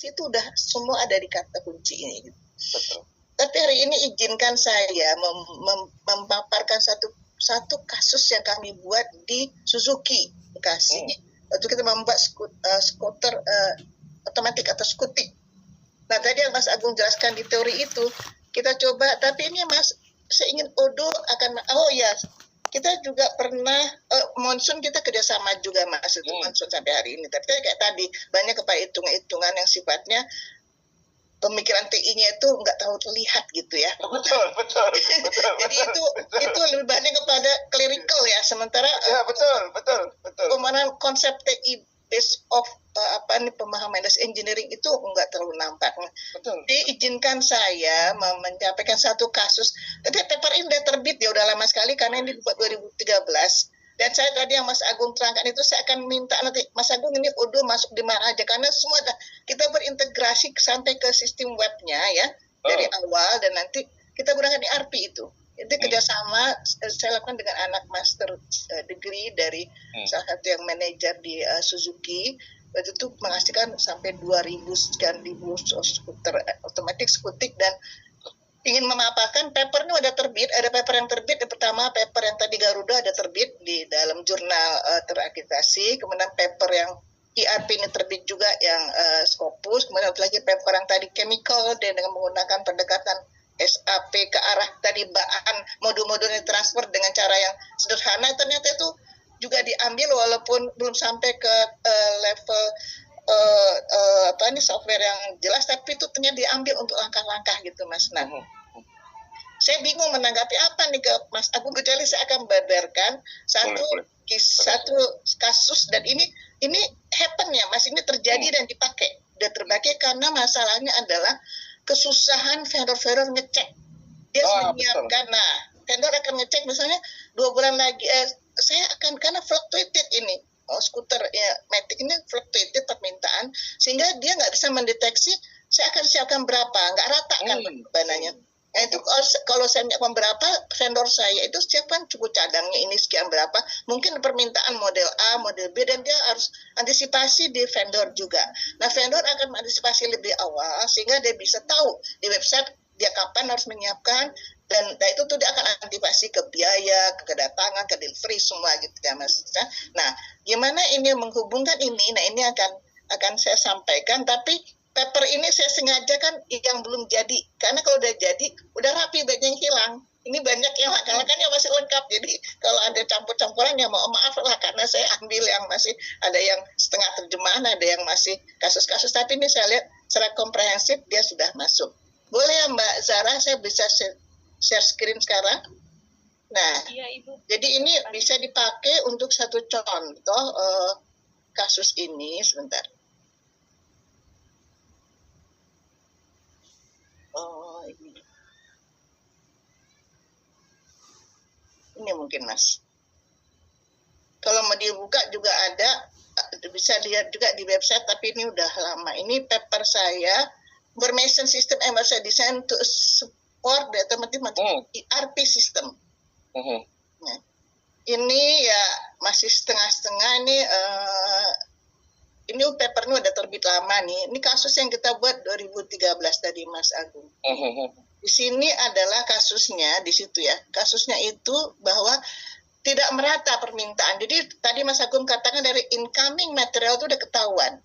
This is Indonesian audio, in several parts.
itu udah semua ada di kata kunci ini. Betul. Tapi hari ini izinkan saya memaparkan satu kasus yang kami buat di Suzuki Bekasi. Waktu kita membuat skuter otomatis atau skutik. Nah tadi yang Mas Agung jelaskan di teori itu kita coba, tapi ini Mas, saya ingin Odo akan, kita juga pernah monsun kita kerjasama juga Mas, itu monsun sampai hari ini. Tapi kayak tadi banyak kepada hitungan-hitungan yang sifatnya pemikiran TI-nya itu nggak terlalu terlihat gitu ya. Betul. Jadi itu lebih banyak kepada clerical ya, sementara betul. pemahaman konsep TI based of pemahaman engineering itu nggak terlalu nampak. Betul. Diizinkan saya menyampaikan satu kasus, tapi paper ini udah terbit ya, udah lama sekali karena ini dibuat 2013. Dan saya tadi yang Mas Agung terangkan itu, saya akan minta nanti Mas Agung ini udah masuk di mana aja, karena semua kita berintegrasi sampai ke sistem webnya ya dari awal, dan nanti kita gunakan ERP itu. Itu kerjasama saya lakukan dengan anak master degree dari salah satu yang manajer di Suzuki. Waktu itu menghasilkan sampai 2.000 sekian ribu skuter otomatis skutik, dan ingin memaparkan paper ini ada terbit, ada paper yang terbit. Yang pertama paper yang tadi Garuda ada terbit di dalam jurnal terakreditasi, kemudian paper yang ERP ini terbit juga yang Scopus, kemudian ada lagi paper yang tadi chemical dan dengan menggunakan pendekatan SAP ke arah tadi bahan modul-modulnya transfer dengan cara yang sederhana, ternyata itu juga diambil walaupun belum sampai ke level software yang jelas, tapi itu ternyata diambil untuk langkah-langkah gitu Mas. Nah, saya bingung menanggapi apa nih ke Mas Agung, kecuali saya akan beberkan satu kasus, dan ini happen ya Mas, ini terjadi dan dipakai, dan terpakai karena masalahnya adalah kesusahan vendor-vendor ngecek. Dia menyiapkan, nah vendor akan ngecek misalnya 2 bulan lagi, saya akan, karena fluctuated ini, skuter ya Matic ini fluctuated permintaan, sehingga dia nggak bisa mendeteksi saya akan siapkan berapa, nggak rata kan bananya. Nah itu kalau saya menyiapkan berapa, vendor saya itu siapkan cukup cadangnya ini sekian berapa, mungkin permintaan model A, model B, dan dia harus antisipasi di vendor juga. Nah vendor akan mengantisipasi lebih awal sehingga dia bisa tahu di website dia kapan harus menyiapkan, dan itu tuh dia akan antisipasi ke biaya, ke kedatangan, ke delivery semua gitu ya Mas. Nah gimana ini menghubungkan ini, nah ini akan saya sampaikan, tapi paper ini saya sengaja kan yang belum jadi, karena kalau udah jadi udah rapi, banyak yang hilang. Ini banyak yang lakan-lakannya masih lengkap, jadi kalau ada campur-campuran ya maaf lah, karena saya ambil yang masih ada yang setengah terjemahan, ada yang masih kasus-kasus, tapi ini saya lihat secara komprehensif dia sudah masuk. Boleh ya Mbak Zara, saya bisa share screen sekarang. Nah, ya, Ibu. Jadi ini bisa dipakai untuk satu contoh kasus ini, sebentar. Ini mungkin Mas. Kalau mau dibuka juga ada, bisa lihat juga di website, tapi ini udah lama. Ini paper saya, information system emergency design to support the automatic ERP system. Nah, ini ya masih setengah-setengah, ini papernya udah terbit lama nih. Ini kasus yang kita buat 2013 tadi Mas Agung. Di sini adalah kasusnya, di situ ya. Kasusnya itu bahwa tidak merata permintaan. Jadi tadi Mas Agung katakan dari incoming material itu udah ketahuan.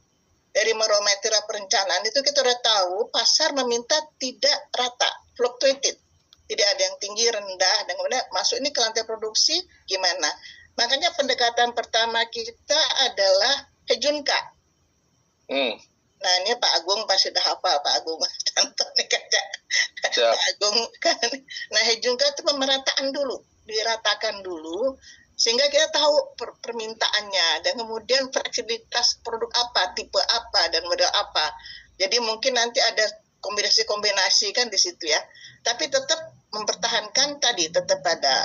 Dari raw material perencanaan itu kita udah tahu pasar meminta tidak rata, fluctuated. Tidak ada yang tinggi, rendah, dan kemudian masuk ini ke lantai produksi gimana. Makanya pendekatan pertama kita adalah Hejunka. Nah ini Pak Agung pasti udah hafal, Pak Agung contoh nih kaca Pak Agung kan. Nah Hejunka itu pemerataan dulu, diratakan dulu sehingga kita tahu permintaannya, dan kemudian fleksibilitas produk apa, tipe apa, dan model apa. Jadi mungkin nanti ada kombinasi kan di situ ya. Tapi tetap mempertahankan tadi, tetap ada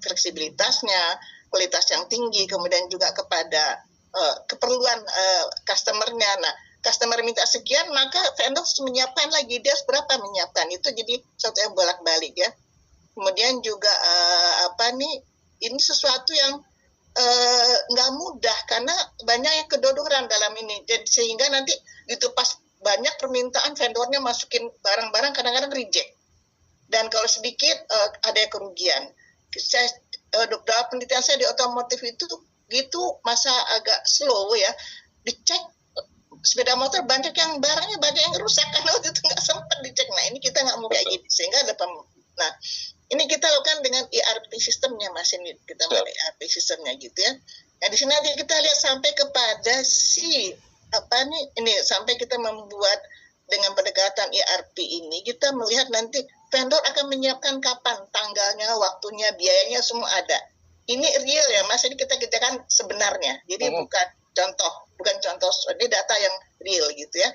fleksibilitasnya, kualitas yang tinggi, kemudian juga kepada keperluan customer-nya. Nah, customer minta sekian, maka vendor harus menyiapkan lagi, dia berapa menyiapkan. Itu jadi satu yang bolak-balik ya. Kemudian juga ini sesuatu yang nggak mudah karena banyak yang kedodoran dalam ini. Jadi, sehingga nanti itu pas banyak permintaan vendornya masukin barang-barang kadang-kadang reject. Dan kalau sedikit ada kerugian. Dalam penelitian saya di otomotif itu gitu masa agak slow ya. Dicek sepeda motor banyak yang barangnya banyak yang rusak karena waktu itu nggak sempat dicek. Nah ini kita nggak mau kayak gitu sehingga ada nah ini kita lakukan dengan ERP sistemnya Mas, ini kita pakai ERP sistemnya gitu ya. Nah di sini nanti kita lihat sampai kepada ini sampai kita membuat dengan pendekatan ERP ini kita melihat nanti vendor akan menyiapkan kapan tanggalnya, waktunya, biayanya semua ada. Ini real ya Mas, ini kita kerjakan sebenarnya. Jadi bukan contoh, ini data yang real gitu ya.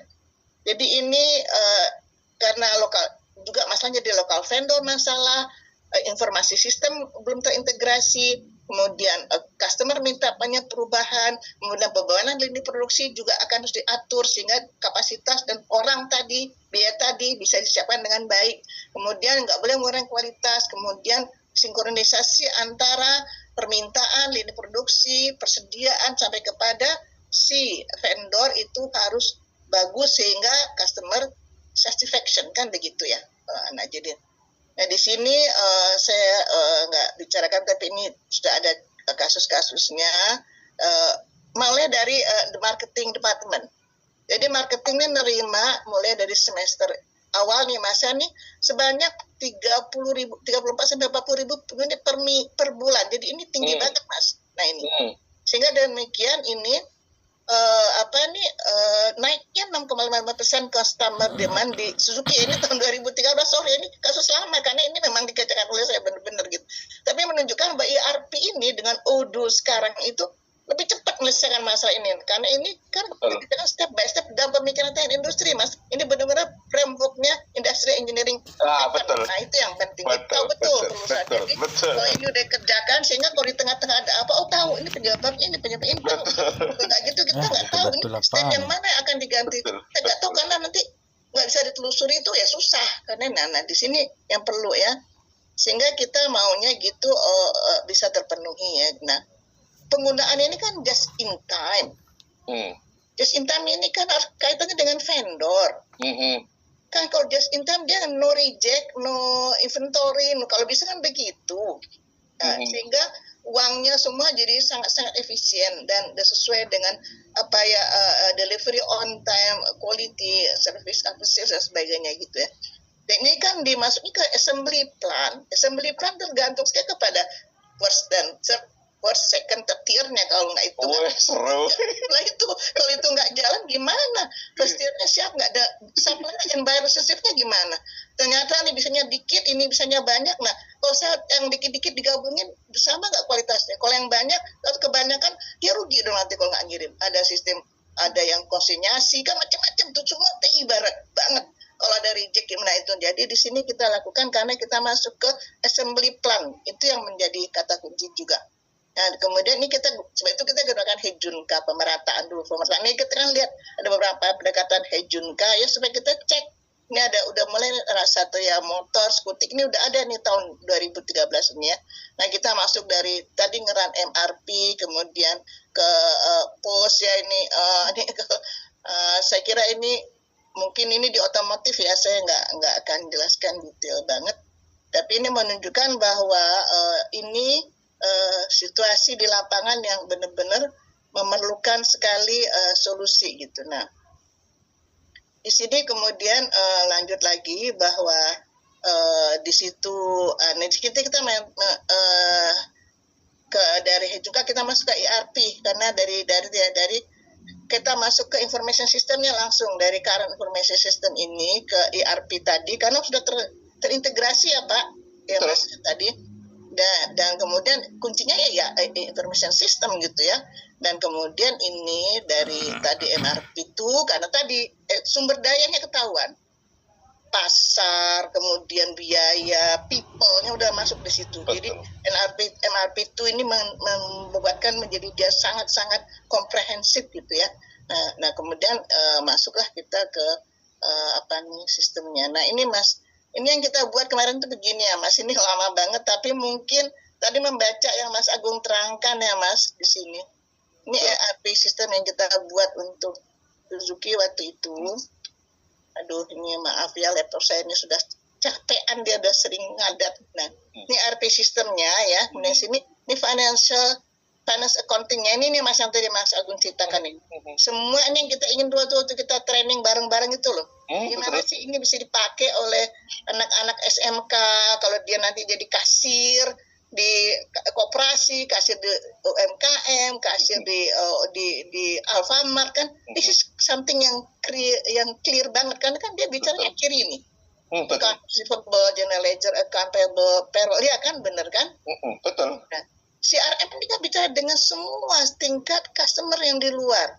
Jadi ini karena lokal juga masalahnya di lokal vendor masalah, informasi sistem belum terintegrasi, kemudian customer minta banyak perubahan, kemudian bebanan lini produksi juga akan harus diatur sehingga kapasitas dan orang tadi, biaya tadi bisa disiapkan dengan baik. Kemudian nggak boleh mengurangi kualitas, kemudian sinkronisasi antara permintaan, lini produksi, persediaan sampai kepada si vendor itu harus bagus sehingga customer satisfaction kan begitu ya. Nah di sini saya nggak bicarakan tapi ini sudah ada kasus-kasusnya mulai dari the marketing department. Jadi marketing ini nerima mulai dari semester awal nih Mas nih sebanyak 34 sampai 40.000 unit per bulan. Jadi ini tinggi banget Mas. Nah ini sehingga demikian ini naiknya 6,5% customer demand di Suzuki ini tahun 2013. Sorry ini kasus lama karena ini memang dikerjakan oleh saya benar-benar gitu. Tapi menunjukkan bahwa ERP ini dengan Odoo sekarang itu lebih cepat menyelesaikan masalah ini karena ini kan kita step by step dalam pemikiran teknik industri Mas. Ini benar-benar frameworknya industri engineering. Betul. Nah itu yang penting. Betul perusahaan. Jadi kalau ini udah kerjakan sehingga kalau di tengah-tengah ada apa, tahu ini penyebabnya ini. Enggak gitu kita nggak tahu ini step yang mana yang akan diganti. Kita nggak tahu karena nanti nggak bisa ditelusuri itu ya susah karena nah di sini yang perlu ya sehingga kita maunya gitu bisa terpenuhi ya. Nah penggunaan ini kan just in time. Just in time ini kan kaitannya dengan vendor. Kan kalau just in time dia no reject, no inventory, kalau bisa kan begitu. Nah, sehingga uangnya semua jadi sangat-sangat efisien dan sesuai dengan apa ya delivery on time, quality, service dan sebagainya gitu ya. Dan ini kan dimasuki ke assembly plan. Assembly plan tergantung sekali kepada first second tiernya kalau nggak itu. Seru. Lah itu kalau itu nggak jalan gimana? First tiernya siap nggak ada supply yang bayar resepnya gimana? Ternyata nih bisanya dikit, ini bisanya banyak. Nah kalau saya yang dikit-dikit digabungin sama nggak kualitasnya? Kalau yang banyak atau kebanyakan dia rugi dong nanti kalau nggak ngirim. Ada sistem, ada yang konsinyasi kan macam-macam tuh semua ibarat banget. Kalau ada reject gimana itu. Jadi di sini kita lakukan karena kita masuk ke assembly plan itu yang menjadi kata kunci juga. Nah, kemudian ini sebab itu kita gunakan Heijunka pemerataan dulu. Pemerataan ini kita kan lihat ada beberapa pendekatan Heijunka ya supaya kita cek. Ini udah mulai satu ya motor, skutik ini udah ada nih tahun 2013 ini ya. Nah kita masuk dari tadi ngeran MRP kemudian ke POS ya ini saya kira ini mungkin ini di otomotif ya saya nggak akan jelaskan detail banget. Tapi ini menunjukkan bahwa ini situasi di lapangan yang benar-benar memerlukan sekali solusi gitu. Nah, di sini kemudian lanjut lagi bahwa di situ kita dari juga kita masuk ke ERP karena dari kita masuk ke information systemnya langsung dari current information system ini ke ERP tadi karena sudah terintegrasi ya Pak ya Mas tadi. Dan kemudian kuncinya ya information system gitu ya. Dan kemudian ini dari tadi MRP itu karena tadi sumber dayanya ketahuan. Pasar, kemudian biaya, people-nya udah masuk di situ. Betul. Jadi MRP itu ini membuatkan menjadi dia sangat-sangat komprehensif gitu ya. Nah kemudian masuklah kita ke sistemnya. Nah ini Mas, ini yang kita buat kemarin tuh begini ya Mas, ini lama banget tapi mungkin tadi membaca yang Mas Agung terangkan ya Mas di sini. Ini ERP sistem yang kita buat untuk Suzuki waktu itu. Aduh, ini maaf ya, laptop saya ini sudah capean, dia udah sering ngadat. Nah, ini ERP sistemnya ya. Kemudian sini, ini finance accounting-nya. Ini nih Mas yang tadi Mas Agung ceritakan ini. Semua ini yang kita ingin waktu kita training bareng-bareng itu loh. Gimana sih ini bisa dipakai oleh anak-anak SMK, kalau dia nanti jadi kasir di koperasi, kasir di UMKM, kasir di Alfamart kan. This is something yang clear banget kan dia bicaranya kiri ini. Account receivable, general ledger, account payable, payroll, ya kan, bener kan? Betul. Nah, CRM ini kan bicara dengan semua tingkat customer yang di luar.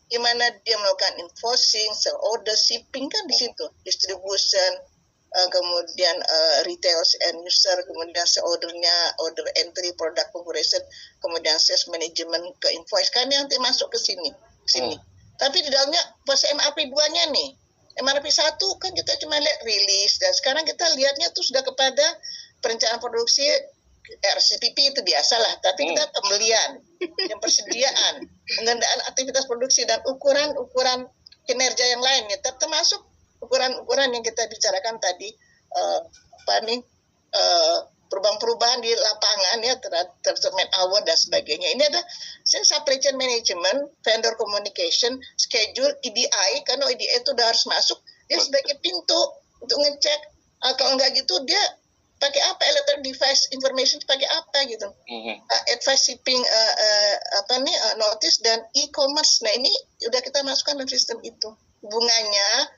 Gimana dia melakukan invoicing, sell order, shipping kan di situ, distribution, kemudian retail end user, kemudian sell ordernya, order entry, product configuration, kemudian sales management ke invoice kan yang masuk ke sini. Tapi di dalamnya pas MRP 2-nya nih, MRP 1 kan kita cuma lihat rilis, dan sekarang kita lihatnya tuh sudah kepada perencanaan produksi, RCTP itu biasalah, tapi kita pembelian, yang persediaan, pengendalian aktivitas produksi, dan ukuran kinerja yang lainnya, termasuk ukuran-ukuran yang kita bicarakan tadi, perubahan-perubahan di lapangan ya, terhadap man hour dan sebagainya. Ini ada supply chain management, vendor communication, schedule, EDI, karena EDI itu udah harus masuk, dia sebagai pintu untuk ngecek, kalau enggak gitu dia pakai apa, electronic device information pakai apa gitu, advice shipping notice dan e-commerce. Nah ini udah kita masukkan dalam sistem itu. Bunganya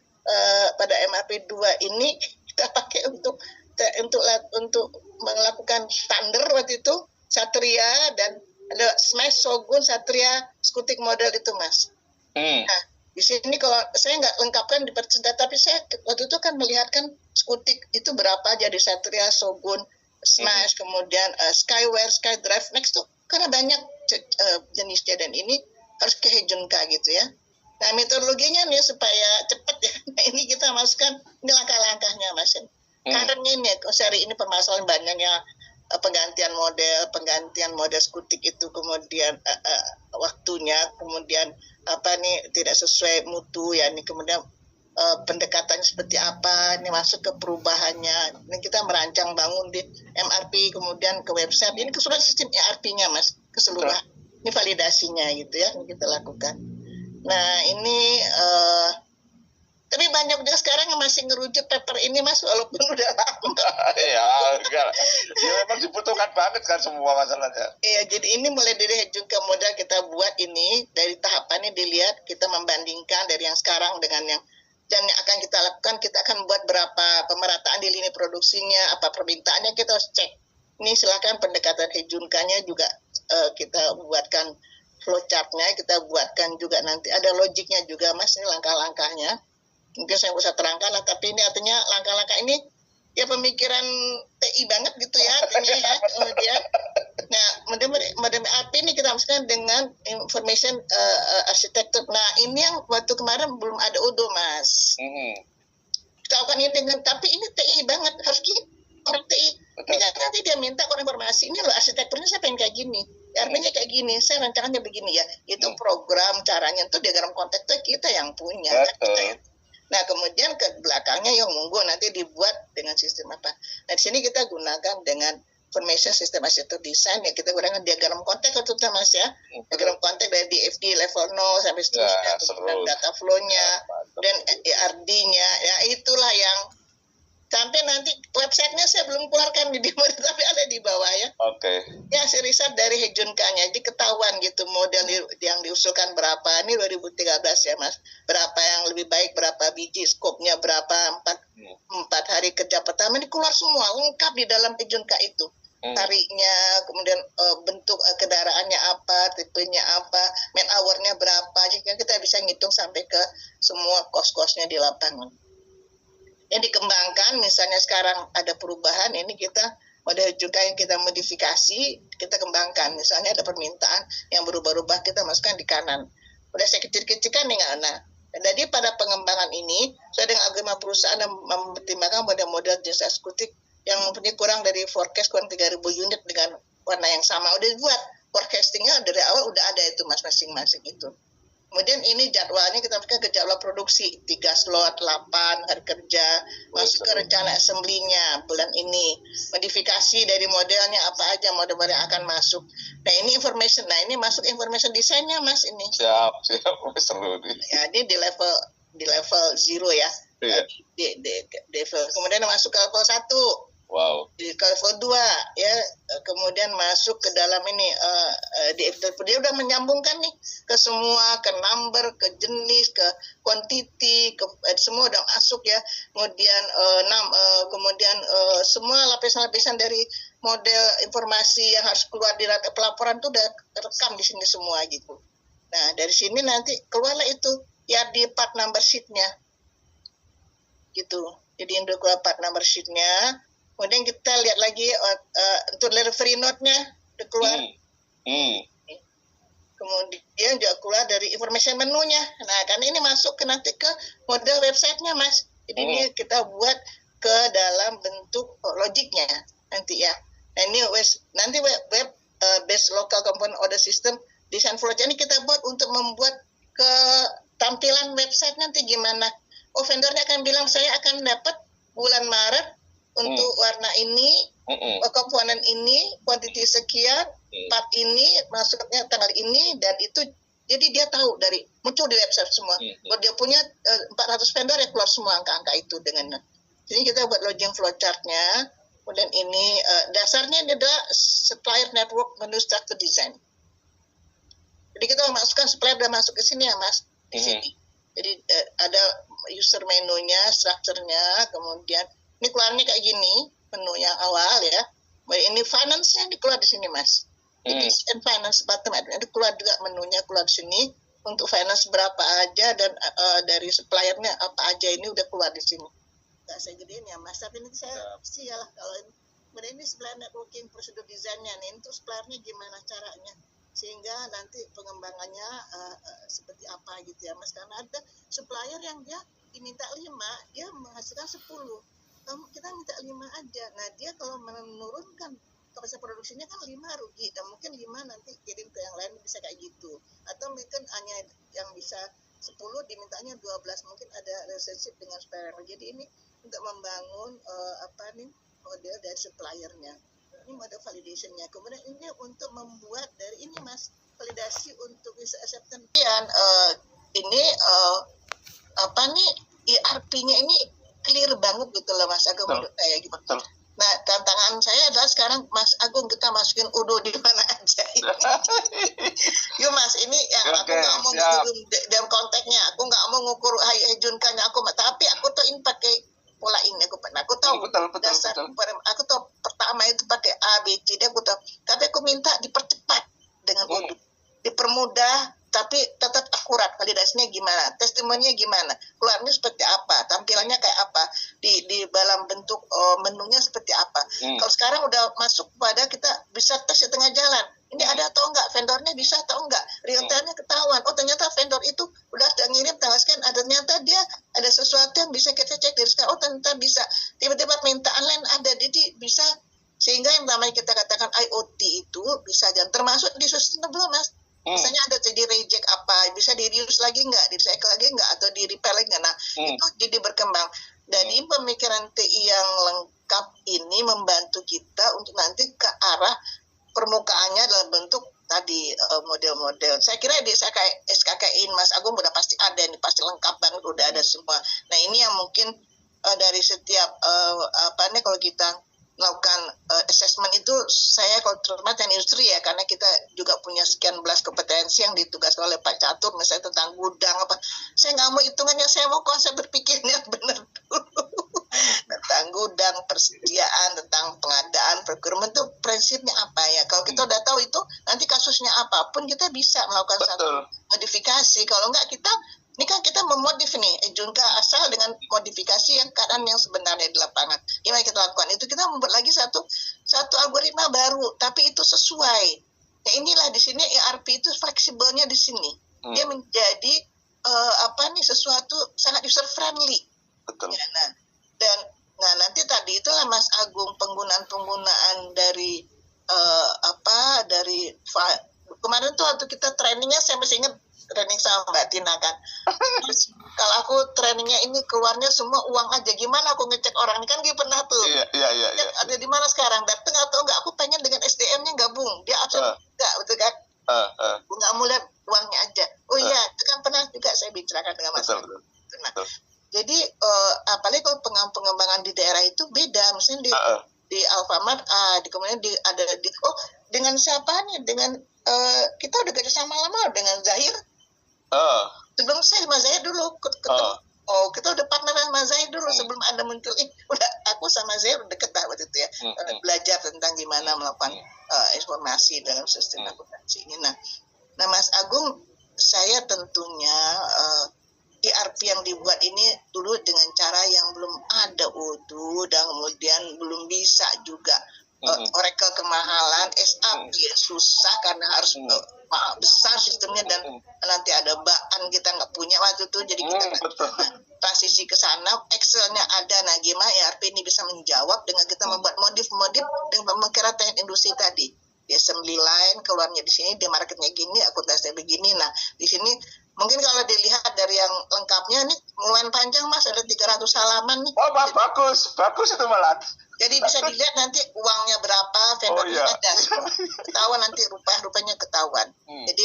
pada MRP 2 ini kita pakai untuk melakukan standar waktu itu Satria, dan ada Smash, Shogun, Satria, Skutik model itu Mas. Nah di sini kalau saya nggak lengkapkan di persenjataan, tapi saya waktu itu kan melihatkan Skutik itu berapa jadi Satria, Shogun, Smash, kemudian Skyware, Skydrive, Next tuh karena banyak jenisnya, dan ini harus ke Hejunka gitu ya. Nah metodologinya nih supaya cepat ya. Nah ini kita masukkan, ini langkah-langkahnya Mas. Karena ini seri ini permasalahan banyaknya penggantian model Skutik itu, kemudian waktunya, kemudian tidak sesuai mutu ya, ini kemudian pendekatannya seperti apa, ini masuk ke perubahannya. Ini kita merancang bangun di MRP, kemudian ke website, ini keseluruhan sistem ERP-nya Mas, keseluruhan. Ini validasinya gitu ya, ini kita lakukan. Nah ini tapi banyak juga sekarang yang masih ngerujuk paper ini Mas, walaupun udah lama. Ya, enggak. Ya memang dibutuhkan banget kan semua masalahnya. Iya, jadi ini mulai dari juga modal kita buat ini, dari tahapannya dilihat, kita membandingkan dari yang sekarang dengan yang akan kita lakukan. Kita akan buat berapa pemerataan di lini produksinya, apa permintaannya, kita harus cek. Ini silakan pendekatan Hejunkanya juga kita buatkan flowchart-nya, kita buatkan juga nanti ada logiknya juga Mas, ini langkah-langkahnya. Mungkin saya bisa terangkan lah, tapi ini artinya langkah-langkah ini ya pemikiran TI banget gitu ya artinya ya. Kemudian nah model ERP ini kita masukkan dengan information architecture. Nah ini yang waktu kemarin belum ada UDO Mas. Kita lakukan ini dengan, tapi ini TI banget, harus orang TI. Ini kan nanti dia minta informasi, ini loh arsitekturnya saya pengen kayak gini, ERP-nya kayak gini, saya rancangannya begini ya. Itu program caranya, itu diagram konteksnya kita yang punya. Nah, kemudian ke belakangnya yang monggo nanti dibuat dengan sistem apa. Nah, di sini kita gunakan dengan information system architecture design, ya kita gunakan diagram konteks terutama Mas ya. Diagram konteks dari DFD level 0 sampai seterusnya, kemudian data flow-nya, dan ERD-nya. Ya, itulah yang sampai nanti websitenya saya belum keluarkan di demo, tapi ada di bawah ya. Ya, si riset dari Hejunka-nya, jadi ketahuan gitu model yang diusulkan berapa. Ini 2013 ya Mas. Berapa yang lebih baik, berapa biji, skopnya berapa, 4 hari kerja pertama, ini keluar semua, lengkap di dalam Hejunka itu. Tariknya, kemudian bentuk kendaraannya apa, tipenya apa, man hour-nya berapa, jadi kita bisa ngitung sampai ke semua cost-cost-nya di lapangan. Yang dikembangkan, misalnya sekarang ada perubahan, ini kita model juga yang kita modifikasi, kita kembangkan. Misalnya ada permintaan yang berubah-ubah, kita masukkan di kanan. Udah saya kecil-kecilkan nih, nah. Jadi pada pengembangan ini, sesuai dengan agama perusahaan yang mempertimbangkan model-model jenis eksekutif yang mempunyai kurang dari forecast kurang 3.000 unit dengan warna yang sama. Udah dibuat forecastingnya dari awal, udah ada itu mas masing-masing itu. Kemudian ini jadwalnya kita pakai ke jadwal produksi 3 slot 8 hari kerja, masuk ke rencana assembly-nya bulan ini, modifikasi dari modelnya apa aja model-model yang akan masuk. Nah ini information, nah ini masuk information desainnya mas ini. Siap seru nih. Ya ini di level 0 ya. Iya. Di level, kemudian masuk ke level 1. Wow. Di level 2 ya, kemudian masuk ke dalam ini dia udah menyambungkan nih ke semua, ke number, ke jenis, ke quantity, ke semua udah masuk ya. Kemudian kemudian semua lapisan-lapisan dari model informasi yang harus keluar di pelaporan itu udah rekam di sini semua gitu. Nah dari sini nanti keluarlah itu ya di part number sheet-nya gitu. Jadi udah keluar part number sheet-nya. Kemudian kita lihat lagi untuk delivery note-nya udah keluar. Kemudian juga keluar dari information menunya. Nah, kan ini masuk ke nanti ke model website-nya, Mas. Jadi ini kita buat ke dalam bentuk logiknya nanti ya. Nah, ini nanti web based local component order system design flow ini kita buat untuk membuat ke tampilan website nanti gimana. Oh, vendornya akan bilang saya akan dapat bulan Maret untuk warna ini, komponen ini, quantity sekian, part ini, masuknya tanggal ini, dan itu, jadi dia tahu dari, muncul di website semua. Kalau dia punya 400 vendor, ya keluar semua angka-angka itu dengan. Jadi kita buat logging flowchart-nya, kemudian ini, dasarnya ini adalah supplier network menu structure design. Jadi kita masukkan supplier, udah masuk ke sini ya Mas, di sini. Jadi ada user menunya, structure-nya, kemudian, ini keluarnya kayak gini, menu yang awal ya. Ini finance-nya dikeluar di sini, Mas. Jadi finance bottom itu keluar juga menunya keluar di sini. Untuk finance berapa aja dan dari suppliernya apa aja ini udah keluar di sini. Nggak saya gedein ya, Mas. Tapi ini saya sialah kalau ini. Kemudian ini supplier networking prosedur desainnya nih. Untuk suppliernya gimana caranya? Sehingga nanti pengembangannya seperti apa gitu ya, Mas. Karena ada supplier yang dia diminta 5, dia menghasilkan 10. Kita minta 5 aja. Nah, dia kalau menurunkan kapasitas produksinya kan 5 rugi. Dan mungkin 5 nanti kirim ke yang lain bisa kayak gitu. Atau mungkin hanya yang bisa 10 dimintanya 12. Mungkin ada relationship dengan supplier. Jadi ini untuk membangun model dari suppliernya. Ini model validation-nya. Kemudian ini untuk membuat dari ini Mas, validasi untuk user acceptance. Ini ERP-nya ini clear banget gitu loh Mas Agung menurut saya gitu. Nah tantangan saya adalah sekarang Mas Agung kita masukin Udo di mana aja ini. Yuk Mas ini yang aku nggak mau ngukur dalam konteksnya, aku nggak mau ngukur Junkannya aku, tapi aku tuh ini pakai pola ini aku tahu dasar aku tahu pertama itu pakai A B C D aku tahu, tapi aku minta dipercepat dengan Udo, dipermudah tapi tetap akurat, validasinya gimana, testimoninya gimana, keluarnya seperti apa, tampilannya kayak apa, di dalam bentuk menunya seperti apa. Kalau sekarang udah masuk pada kita bisa tes di tengah jalan, ini ada atau enggak, vendornya bisa atau enggak, real time-nya ketahuan, oh ternyata vendor itu udah ngirim tanggal sekian, ternyata dia ada sesuatu yang bisa kita cek dari sekarang, oh ternyata bisa, tiba-tiba permintaan lain ada, jadi bisa, sehingga yang namanya kita katakan IoT itu bisa jangan termasuk di sustainable Mas. Misalnya ada jadi reject apa, bisa di-reuse lagi nggak, di-recycle lagi nggak, atau di-repair lagi nggak. Nah, itu jadi berkembang. Dan ini pemikiran TI yang lengkap ini membantu kita untuk nanti ke arah permukaannya dalam bentuk tadi model-model. Saya kira di SKKI Mas Agung udah pasti ada, ini pasti lengkap banget, udah ada semua. Nah, ini yang mungkin dari setiap kalau kita melakukan assessment itu, saya kalau terutama teknik industri ya, karena kita juga punya sekian belas kompetensi yang ditugaskan oleh Pak Catur, misalnya tentang gudang apa, saya nggak mau hitungannya, saya mau konsep berpikirnya benar dulu. Tentang gudang, persediaan, tentang pengadaan, procurement itu prinsipnya apa ya, kalau kita udah tahu itu, nanti kasusnya apapun kita bisa melakukan satu modifikasi, kalau nggak kita ini kan kita memodif nih, Junka asal dengan modifikasi yang keadaan yang sebenarnya di lapangan. Gimana kita lakukan? Itu kita membuat lagi satu algoritma baru, tapi itu sesuai. Nah inilah di sini ERP itu fleksibelnya di sini. Dia menjadi sesuatu sangat user friendly. Betul. Ya, nah nanti tadi itulah Mas Agung waktu kita trainingnya saya masih ingat training sama Mbak Tina kan. Terus kalau aku trainingnya ini keluarnya semua uang aja, gimana aku ngecek orang ini kan dia pernah tuh. Iya. Ada di mana sekarang? Datang atau enggak? Aku pengen dengan SDM-nya gabung. Dia absen enggak, betul kan? Aku nggak mau lihat uangnya aja. Oh iya, itu kan pernah juga saya bicarakan dengan Mas. Nah, jadi apalagi kalau pengembangan di daerah itu beda, misalnya di Alfamart, kemudian ada dengan siapa nih? Dengan kita udah kerjasama lama dengan Zahir. Sebelum saya sama Zahir dulu ketemu. Kita udah partner sama Zahir dulu sebelum Anda muncul. Udah aku sama Zahir udah deket waktu itu ya. Belajar tentang gimana melakukan informasi dalam sistem akuntansi ini. Nah Mas Agung, saya tentunya ERP yang dibuat ini dulu dengan cara yang belum ada dan kemudian belum bisa juga. Oracle kemahalan, SAP susah karena harus besar sistemnya dan nanti ada bahan kita nggak punya waktu itu, jadi kita transisi ke sana. Excelnya ada, nah gimana ERP ini bisa menjawab dengan kita membuat modif dengan pemikiran teknik industri tadi. Di assembly line keluarnya di sini, di marketnya gini, akuntansi begini. Nah di sini mungkin kalau dilihat dari yang lengkapnya nih lumayan panjang Mas, ada 300 halaman nih. Bagus itu malah. Jadi bisa dilihat nanti uangnya berapa, vendornya ada semua. Ketahuan nanti rupanya ketahuan. Jadi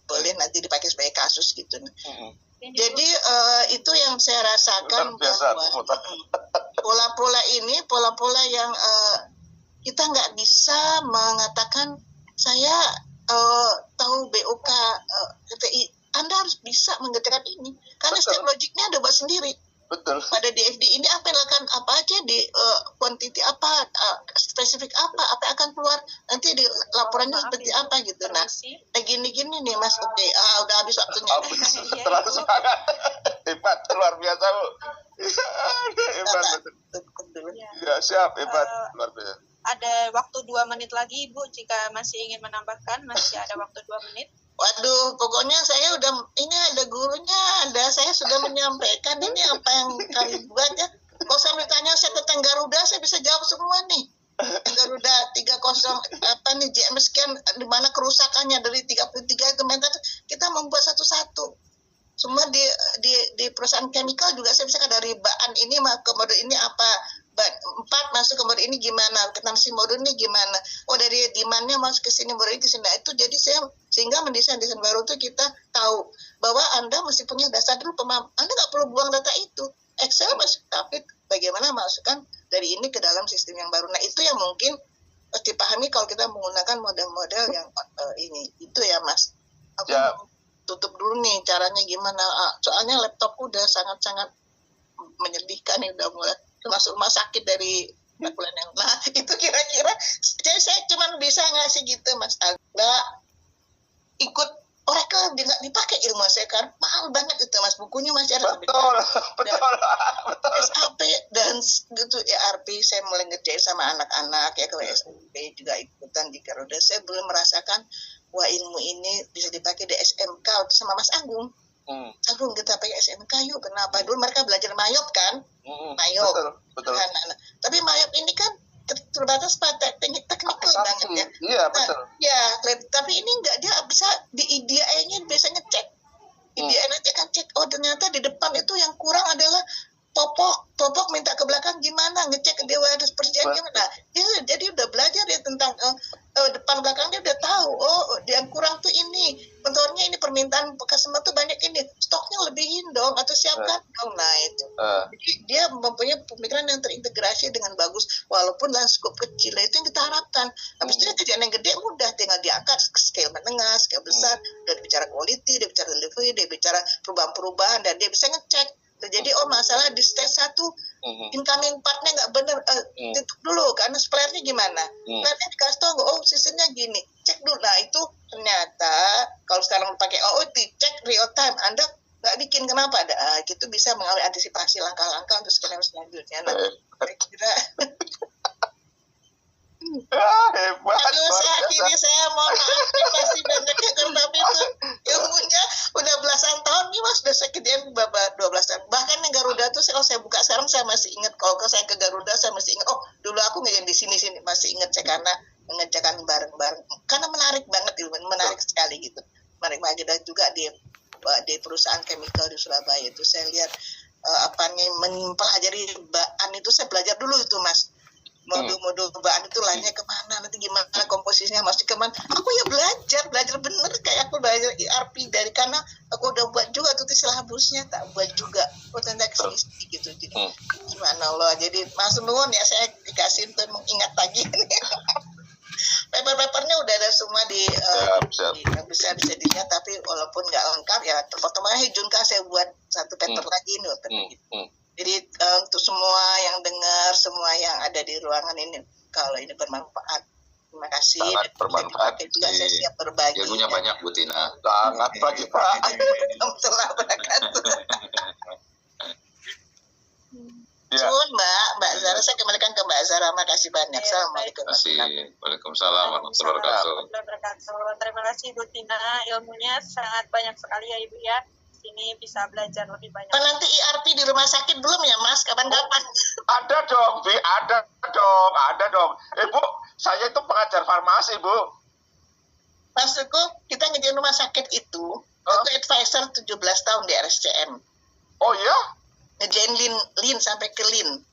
boleh nanti dipakai sebagai kasus gitu. Jadi itu yang saya rasakan bahwa pola-pola yang kita nggak bisa mengatakan saya tahu BOK TTI. Anda harus bisa mengerjakan ini karena setiap logiknya ada buat sendiri. Betul. Pada DFD ini apa yang akan apa aja di quantity apa, spesifik apa yang akan keluar nanti di laporannya seperti apa gitu. Nah, gini nih Mas, oke, udah habis waktunya. Terlalu semangat. Hebat, luar biasa Bu. Hebat. Ya siap, hebat, luar biasa. Ada waktu 2 menit lagi Ibu, jika masih ingin menambahkan, masih ada waktu 2 menit. Waduh, pokoknya saya udah, ini ada gurunya, saya sudah menyampaikan ini apa yang kami buat ya. Kalau saya bertanya saya tentang Garuda, saya bisa jawab semua nih. Garuda 30 JM sekian, di mana kerusakannya dari 33 itu meter, kita membuat satu-satu. Semua di perusahaan chemical juga saya bisa dari bahan ini kemudian ini apa, 4 masuk ke modul ini gimana, si modul ini gimana, dari demand-nya masuk ke sini, modul ini ke sini. Nah, itu jadi sehingga mendesain desain baru itu kita tahu bahwa Anda mesti punya dasar dulu Anda nggak perlu buang data itu, Excel masuk, tapi bagaimana masukkan dari ini ke dalam sistem yang baru. Nah itu yang mungkin harus dipahami kalau kita menggunakan model-model yang ini itu ya Mas. Aku tutup dulu nih caranya gimana, soalnya laptopku udah sangat-sangat menyedihkan nih, udah mulai masuk rumah sakit dari bulan yang itu kira-kira. Jadi saya cuma bisa ngasih gitu Mas. Nggak ikut Oracle nggak dipakai ilmu saya kan, mahal banget itu Mas, bukunya masih ada. Betul. SAP dan gitu ERP saya mulai ngerjain sama anak-anak ya, kalau SMP juga ikutan di Garuda. Saya belum merasakan wah ilmu ini bisa dipakai di SMK sama Mas Agung. Agung kita pakai SMK yuk, kenapa? Dulu mereka belajar Mayop kan, Mayop. Betul. Nah, tapi Mayop ini kan terbatas pada teknikal banget ya. Iya betul. Tapi ini enggak, dia bisa di IDA-nya bisa ngecek. IDA nanti akan cek, ternyata di depan itu yang kurang adalah popok minta ke belakang gimana, ngecek dia ada persiapan gimana. Jadi udah belajar ya tentang depan belakang, dia udah tahu dia yang kurang tuh ini, kontornya ini, permintaan customer tuh banyak ini, stoknya lebihin dong atau siapkan dong. Nah itu jadi dia mempunyai pemikiran yang terintegrasi dengan bagus walaupun dalam skop kecil. Itu yang kita harapkan. Habis itu kerjaan yang gede mudah, tinggal diangkat scale menengah, scale besar. Dia bicara quality, dia bicara delivery, dia bicara perubahan-perubahan, dan dia bisa ngecek. Jadi masalah di stage 1 incoming partnya nggak benar, tutup dulu karena suppliernya gimana, suppliernya dikasih tahu sistemnya gini, cek dulu. Nah itu ternyata kalau sekarang pakai dicek real time, Anda nggak bikin kenapa ada gitu, bisa mengambil antisipasi langkah-langkah untuk skenario selanjutnya. Nah kira-kira hebat. Akhirnya saya mohon maaf, pasti banyak yang tapi itu ilmunya udah belasan tahun nih Mas, udah saya kerjain 12 tahun. Bahkan yang Garuda tuh kalau saya buka sekarang saya masih ingat, kalau saya ke Garuda saya masih ingat, dulu aku ngerjain di sini masih ingat saya karena mengerjakan bareng-bareng, karena menarik banget ilmu, menarik mempelajari baan itu saya belajar dulu itu Mas. Modul-modul baan itu lainnya kemana, nanti gimana komposisinya, mesti kemana. Aku ya belajar bener kayak aku belajar ERP dari karena aku udah buat juga tuh silabusnya, tak buat juga tentang isi gitu. Jadi gimana Allah, jadi Mas Nuwun ya saya dikasih untuk mengingat lagi paper-papernya udah ada semua bisa dilihat, tapi walaupun nggak lengkap ya terpotong aja Junka saya buat satu paper lagi nih. Jadi untuk semua yang dengar, semua yang ada di ruangan ini, kalau ini bermanfaat, terima kasih. Sangat bermanfaat. Juga saya siap berbagi. Ilmunya banyak Bu Tina. Sangat bagi Pak. Sun, Mbak Zara, saya kembalikan ke Mbak Zara. Makasih banyak. Assalamualaikum. Waalaikumsalam warahmatullahi wabarakatuh. Terima kasih Bu Tina, ilmunya sangat banyak sekali ya Ibu ya. Sini bisa belajar lebih banyak. Nanti ERP di rumah sakit belum ya Mas? Kapan-kapan? Ada dong, Bi. Ada dong. Bu, saya itu pengajar farmasi, Bu. Maksudku, kita ngerjain rumah sakit itu, aku advisor 17 tahun di RSCM. Oh iya? Ngerjain lean sampai ke lean.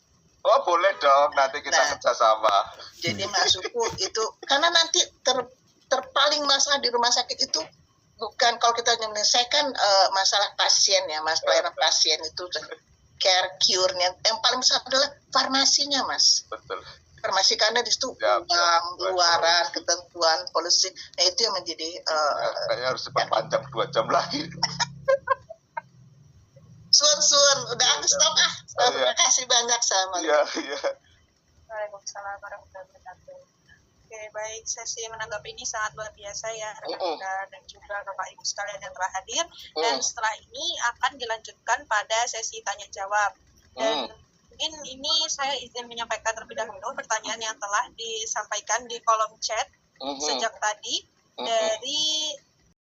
Oh, boleh dong. Nanti kita kerjasama. Jadi maksudku itu, karena nanti terpaling masalah di rumah sakit itu, bukan kalau kita menyelesaikan masalah pasien ya Mas, pelayanan pasien itu care cure-nya yang paling besar adalah farmasinya Mas. Betul. Farmasi karena di situ uang, luaran, ketentuan, polisi, nah itu yang menjadi kayaknya harus diperpanjang 2 jam lagi. Sun, udah aku stop Terima kasih banyak sama. Iya. Waalaikumsalam warahmatullahi wabarakatuh. Oke, baik, sesi menanggapi ini sangat luar biasa ya, dan juga Bapak Ibu sekalian yang telah hadir. Dan setelah ini akan dilanjutkan pada sesi tanya jawab. Dan mungkin ini saya izin menyampaikan terlebih dahulu pertanyaan yang telah disampaikan di kolom chat sejak tadi dari